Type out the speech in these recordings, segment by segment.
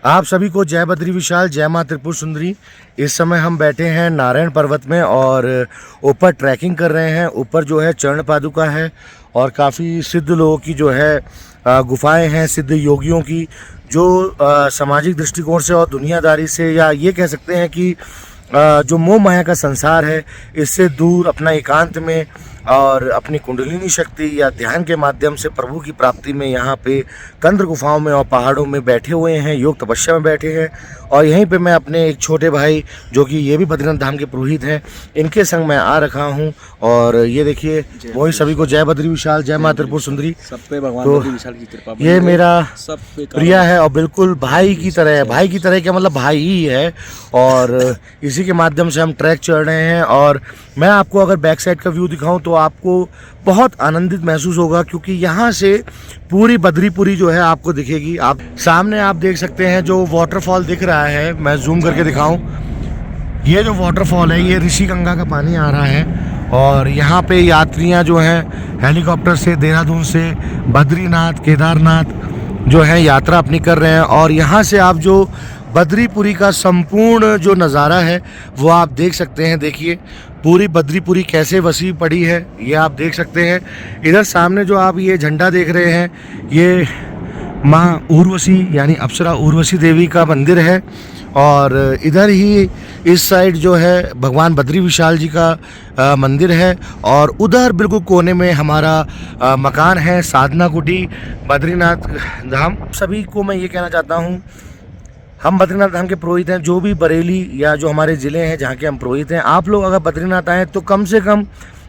आप सभी को जय बद्री विशाल, जय माँ त्रिपुर सुंदरी। इस समय हम बैठे हैं नारायण पर्वत में और ऊपर ट्रैकिंग कर रहे हैं। ऊपर जो है चरण पादुका है और काफ़ी सिद्ध लोगों की जो है गुफाएं हैं, सिद्ध योगियों की, जो सामाजिक दृष्टिकोण से और दुनियादारी से, या ये कह सकते हैं कि जो मोह माया का संसार है, इससे दूर अपना एकांत में और अपनी कुंडलिनी शक्ति या ध्यान के माध्यम से प्रभु की प्राप्ति में यहाँ पे कंद्र गुफाओं में और पहाड़ों में बैठे हुए हैं, योग तपस्या में बैठे हैं। और यहीं पे मैं अपने एक छोटे भाई, जो कि ये भी बद्रीनाथ धाम के पुरोहित हैं, इनके संग मैं आ रखा हूँ। और ये देखिए, वही सभी को जय बद्री विशाल, जय माँ त्रिपुर सुंदरी। सब पे भगवान तो बद्री विशाल की कृपा ये मेरा सब पे प्रिया है और बिल्कुल भाई की तरह है। भाई की तरह क्या मतलब, भाई ही है। और इसी के माध्यम से हम ट्रैक चढ़ रहे हैं। और मैं आपको अगर बैक साइड का व्यू दिखाऊं तो आपको बहुत आनंदित महसूस होगा, क्योंकि यहाँ से पूरी बद्रीपुरी जो है आपको दिखेगी। आप सामने आप देख सकते हैं जो वाटरफॉल दिख रहा है, मैं जूम करके दिखाऊं। ये जो वाटरफॉल है, ये ऋषि गंगा का पानी आ रहा है। और यहाँ पे यात्रियाँ जो हैं हेलीकॉप्टर से, देहरादून से बद्रीनाथ, केदारनाथ जो है यात्रा अपनी कर रहे हैं। और यहाँ से आप जो बद्रीपुरी का संपूर्ण जो नज़ारा है वो आप देख सकते हैं। देखिए पूरी बद्रीपुरी कैसे वसी पड़ी है, ये आप देख सकते हैं। इधर सामने जो आप ये झंडा देख रहे हैं, ये माँ उर्वशी यानी अप्सरा उर्वशी देवी का मंदिर है। और इधर ही इस साइड जो है भगवान बद्री विशाल जी का मंदिर है। और उधर बिल्कुल कोने में हमारा मकान है, साधना कुटी, बद्रीनाथ धाम। सभी को मैं ये कहना चाहता हूँ, हम बद्रीनाथ धाम के पुरोहित हैं। जो भी बरेली या जो हमारे ज़िले हैं जहाँ के हम पुरोहित हैं, आप लोग अगर बद्रीनाथ आएँ तो कम से कम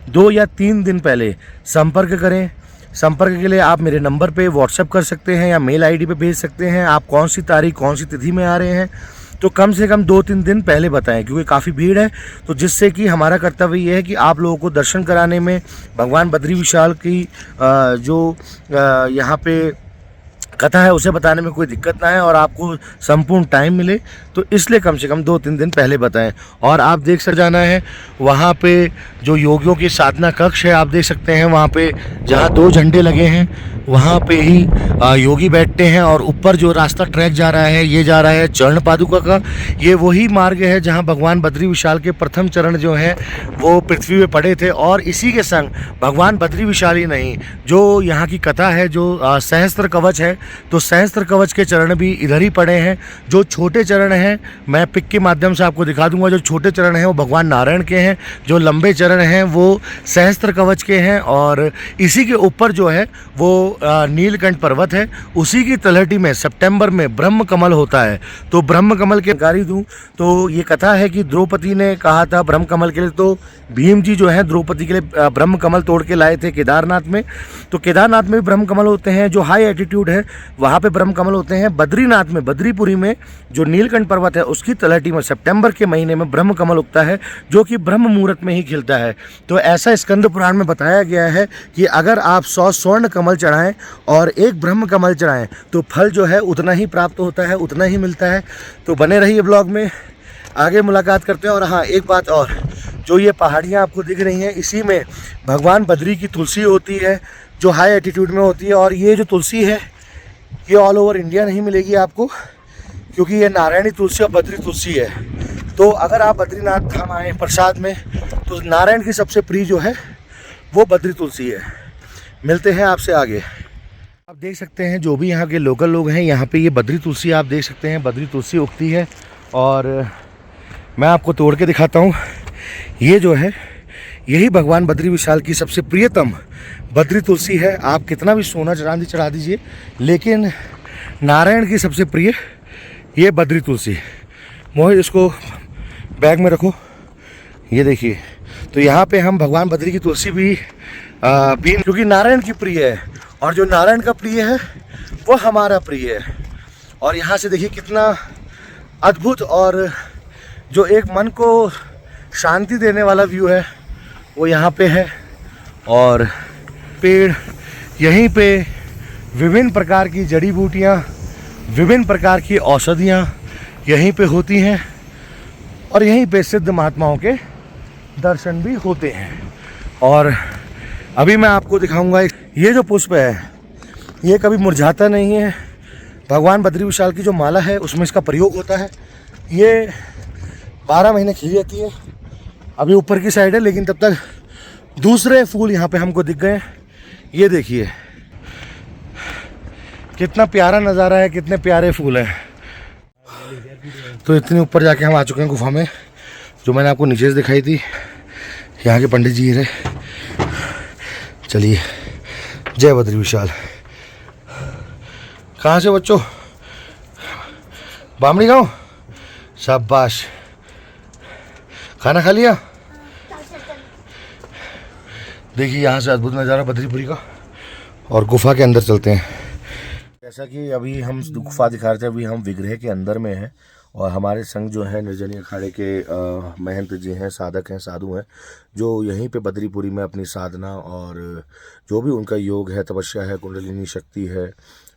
2 या 3 दिन पहले संपर्क करें। संपर्क के लिए आप मेरे नंबर पे व्हाट्सएप कर सकते हैं या मेल आईडी पे भेज सकते हैं। आप कौन सी तारीख, कौन सी तिथि में आ रहे हैं, तो कम से कम 2-3 दिन पहले बताएं, क्योंकि काफ़ी भीड़ है। तो जिससे कि हमारा कर्तव्य ये है कि आप लोगों को दर्शन कराने में, भगवान बद्री विशाल की जो यहाँ पे कथा है उसे बताने में कोई दिक्कत ना है और आपको संपूर्ण टाइम मिले। तो इसलिए कम से कम 2-3 दिन पहले बताएं। और आप देख सकते जाना है वहाँ पे जो योगियों की साधना कक्ष है, आप देख सकते हैं वहाँ पे जहाँ 2 झंडे लगे हैं वहाँ पे ही योगी बैठते हैं। और ऊपर जो रास्ता ट्रैक जा रहा है, ये जा रहा है चरण पादुका का। ये वही मार्ग है जहाँ भगवान बद्री विशाल के प्रथम चरण जो हैं वो पृथ्वी पे पड़े थे। और इसी के संग भगवान बद्री विशाल ही नहीं, जो यहाँ की कथा है, जो सहस्त्र कवच है, तो सहस्त्र कवच के चरण भी इधर ही पड़े हैं। जो छोटे चरण हैं मैं पिक के माध्यम से आपको दिखा दूंगा। जो छोटे चरण हैं वो भगवान नारायण के हैं, जो लंबे चरण हैं वो सहस्त्र कवच के हैं। और इसी के ऊपर जो है वो नीलकंठ पर्वत है। उसी की तलहटी में सितंबर में ब्रह्म कमल होता है। तो ब्रह्म कमल की जानकारी दूं तो ये कथा है कि द्रौपदी ने कहा था ब्रह्म कमल के लिए, तो भीम जी जो है द्रौपदी के लिए ब्रह्म कमल तोड़ के लाए थे केदारनाथ में। तो केदारनाथ में भी ब्रह्म कमल होते हैं, जो हाई एटीट्यूड है वहाँ पे ब्रह्म कमल होते हैं। बद्रीनाथ में, बद्रीपुरी में जो नीलकंठ पर्वत है उसकी तलहटी में सितंबर के महीने में ब्रह्म कमल उगता है, जो कि ब्रह्म मुहूर्त में ही खिलता है। तो ऐसा स्कंद पुराण में बताया गया है कि अगर आप 100 स्वर्ण कमल चढ़ाएं और 1 ब्रह्म कमल चढ़ाएं तो फल जो है उतना ही प्राप्त होता है, उतना ही मिलता है। तो बने रहिए ब्लॉग में, आगे मुलाकात करते हैं। और हाँ, एक बात और, जो ये पहाड़ियाँ आपको दिख रही हैं, इसी में भगवान बद्री की तुलसी होती है, जो हाई एटीट्यूड में होती है। और ये जो तुलसी है ये ऑल ओवर इंडिया नहीं मिलेगी आपको, क्योंकि ये नारायणी तुलसी और बद्री तुलसी है। तो अगर आप बद्रीनाथ धाम आए प्रसाद में, तो नारायण की सबसे प्रिय जो है वो बद्री तुलसी है। मिलते हैं आपसे आगे। आप देख सकते हैं जो भी यहाँ के लोकल लोग हैं, यहाँ पे ये बद्री तुलसी आप देख सकते हैं, बद्री तुलसी उगती है। और मैं आपको तोड़ के दिखाता हूँ। ये जो है यही भगवान बद्री विशाल की सबसे प्रियतम बद्री तुलसी है। आप कितना भी सोना चांदी चढ़ा दीजिए, लेकिन नारायण की सबसे प्रिय ये बद्री तुलसी। मोहित, इसको बैग में रखो। ये देखिए, तो यहाँ पे हम भगवान बद्री की तुलसी भी क्योंकि नारायण की प्रिय है, और जो नारायण का प्रिय है वो हमारा प्रिय है। और यहाँ से देखिए कितना अद्भुत और जो एक मन को शांति देने वाला व्यू है वो यहाँ पे है। और पेड़, यहीं पे विभिन्न प्रकार की जड़ी बूटियाँ, विभिन्न प्रकार की औषधियाँ यहीं पे होती हैं। और यहीं पे सिद्ध महात्माओं के दर्शन भी होते हैं। और अभी मैं आपको दिखाऊंगा, ये जो पुष्प है ये कभी मुरझाता नहीं है, भगवान बद्री विशाल की जो माला है उसमें इसका प्रयोग होता है। ये 12 महीने खिली जाती है। अभी ऊपर की साइड है, लेकिन तब तक दूसरे फूल यहाँ पे हमको दिख गए। ये देखिए कितना प्यारा नज़ारा है, कितने प्यारे फूल हैं। तो इतने ऊपर जाके हम आ चुके हैं गुफा में, जो मैंने आपको नीचे से दिखाई थी। यहाँ के पंडित जी रहे। चलिए, जय बद्री विशाल। कहाँ से बच्चों? बामड़ी गाँव। शाबाश। खाना खा लिया? देखिए यहाँ से अद्भुत नज़ारा बद्रीपुरी का। और गुफा के अंदर चलते हैं। जैसा कि अभी हम गुफा दिखा रहे थे, अभी हम विग्रह के अंदर में हैं। और हमारे संग जो है निर्जनीय अखाड़े के महंत जी हैं, साधक हैं, साधु हैं, जो यहीं पे बद्रीपुरी में अपनी साधना और जो भी उनका योग है, तपस्या है, कुंडलिनी शक्ति है,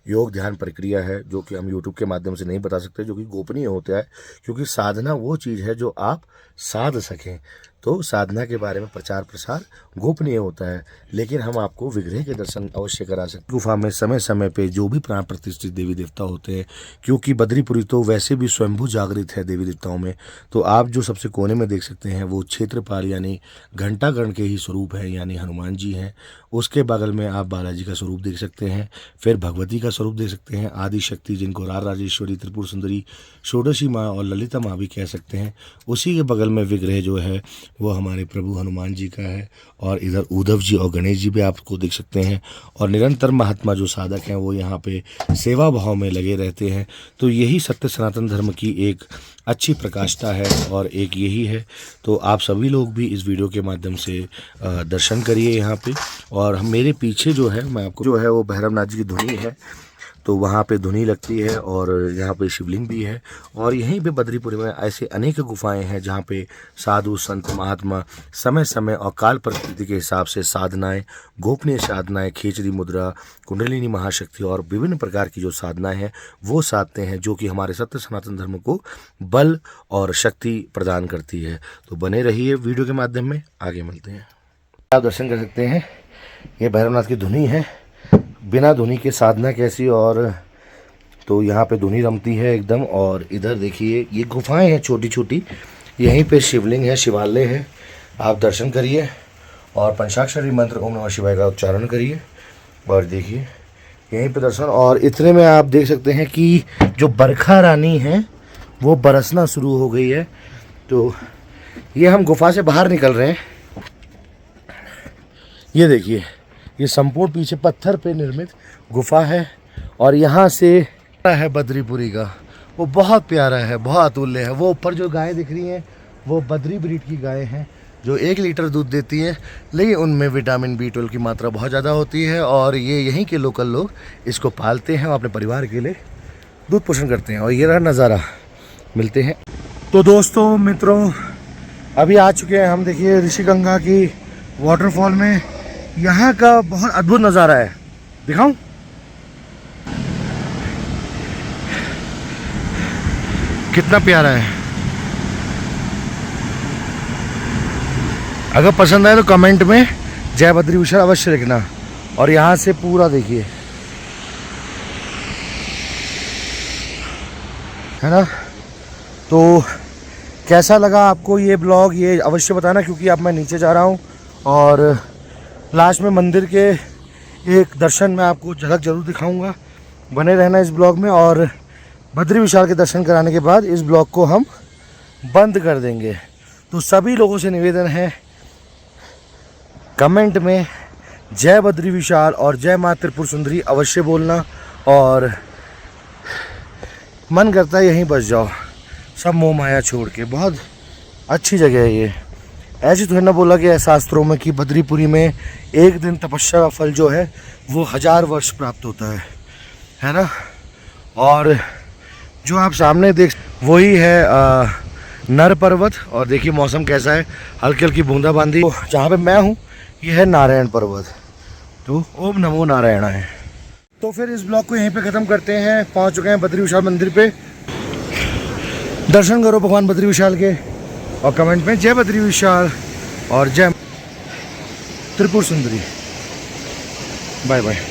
योग ध्यान प्रक्रिया है, जो कि हम यूट्यूब के माध्यम से नहीं बता सकते, जो कि गोपनीय होता है। क्योंकि साधना वो चीज़ है जो आप साध सकें। तो साधना के बारे में प्रचार प्रसार गोपनीय होता है, लेकिन हम आपको विग्रह के दर्शन अवश्य करा सकते। गुफा में समय समय पे जो भी प्राण प्रतिष्ठित देवी देवता होते हैं, क्योंकि बद्रीपुरी तो वैसे भी स्वयंभू जागृत है देवी देवताओं में। तो आप जो सबसे कोने में देख सकते हैं वो क्षेत्रपाल यानी घंटागण के ही स्वरूप है, यानी हनुमान जी हैं। उसके बगल में आप बालाजी का स्वरूप देख सकते हैं, फिर भगवती का स्वरूप देख सकते हैं, आदि शक्ति जिनको रार राजेश्वरी, त्रिपुर सुंदरी, षोडशी माँ और ललिता माँ भी कह सकते हैं। उसी के बगल में विग्रह जो है वो हमारे प्रभु हनुमान जी का है। और इधर उद्धव जी और गणेश जी भी आपको देख सकते हैं। और निरंतर महात्मा जो साधक हैं वो यहाँ पे सेवा भाव में लगे रहते हैं। तो यही सत्य सनातन धर्म की एक अच्छी प्रकाष्ठा है और एक यही है। तो आप सभी लोग भी इस वीडियो के माध्यम से दर्शन करिए यहाँ पे। और मेरे पीछे जो है, मैं आपको जो है वो भैरवनाथ जी की धुनी है, तो वहाँ पे धुनी लगती है। और यहाँ पे शिवलिंग भी है। और यहीं पे बद्रीपुरी में ऐसे अनेक गुफाएं हैं जहाँ पे साधु संत महात्मा समय समय और काल परिस्थिति के हिसाब से साधनाएं, गोपनीय साधनाएं, खेचरी मुद्रा, कुंडलिनी महाशक्ति और विभिन्न प्रकार की जो साधनाएं हैं वो साधते हैं, जो कि हमारे सत्य सनातन धर्म को बल और शक्ति प्रदान करती है। तो बने रहिए वीडियो के माध्यम में, आगे मिलते हैं। आप दर्शन कर सकते हैं, ये भैरवनाथ की धुनी है। बिना धुनी के साधना कैसी। और तो यहाँ पे धुनी रमती है एकदम। और इधर देखिए ये गुफाएं हैं छोटी छोटी, यहीं पे शिवलिंग है, शिवालय है। आप दर्शन करिए और पंचाक्षरी मंत्र ओम नमः शिवाय का उच्चारण करिए। और देखिए यहीं पे दर्शन। और इतने में आप देख सकते हैं कि जो बरखा रानी है वो बरसना शुरू हो गई है। तो ये हम गुफा से बाहर निकल रहे हैं। ये देखिए, ये संपूर्ण पीछे पत्थर पे निर्मित गुफा है। और यहाँ से है बद्रीपुरी का, वो बहुत प्यारा है, बहुत अतुल्य है। वो ऊपर जो गायें दिख रही हैं वो बद्री ब्रीड की गायें हैं, जो 1 लीटर दूध देती हैं। लेकिन उनमें विटामिन B12 की मात्रा बहुत ज़्यादा होती है। और ये यहीं के लोकल लोग इसको पालते हैं और अपने परिवार के लिए दूध पोषण करते हैं। और ये रहा नज़ारा। मिलते हैं। तो दोस्तों मित्रों, अभी आ चुके हैं हम, देखिए ऋषिगंगा की वाटरफॉल में। यहाँ का बहुत अद्भुत नज़ारा है, दिखाऊं? कितना प्यारा है। अगर पसंद आए तो कमेंट में जय बद्री विशाल अवश्य लिखना। और यहाँ से पूरा देखिए, है ना। तो कैसा लगा आपको ये ब्लॉग, ये अवश्य बताना। क्योंकि अब मैं नीचे जा रहा हूँ और लास्ट में मंदिर के एक दर्शन मैं आपको झलक जरूर दिखाऊंगा। बने रहना इस ब्लॉग में। और बद्री विशाल के दर्शन कराने के बाद इस ब्लॉग को हम बंद कर देंगे। तो सभी लोगों से निवेदन है, कमेंट में जय बद्री विशाल और जय माँ त्रिपुर सुंदरी अवश्य बोलना। और मन करता है यहीं बस जाओ, सब मोह माया छोड़ के। बहुत अच्छी जगह है ये। ऐसे तो है ना, बोला गया है शास्त्रों में कि बद्रीपुरी में एक दिन तपस्या का फल जो है वो 1000 वर्ष प्राप्त होता है ना। और जो आप सामने देख वही है नर पर्वत। और देखिए मौसम कैसा है, हल्की हल्की बूंदाबांदी। तो जहाँ पे मैं हूँ ये है नारायण पर्वत। तो ओम नमो नारायण है। तो फिर इस ब्लॉग को यहीं पे ख़त्म करते हैं। पहुँच चुके हैं बद्री विशाल मंदिर पे। दर्शन करो भगवान बद्री विशाल के और कमेंट में जय बद्री विशाल और जय त्रिपुर सुंदरी। Bye bye.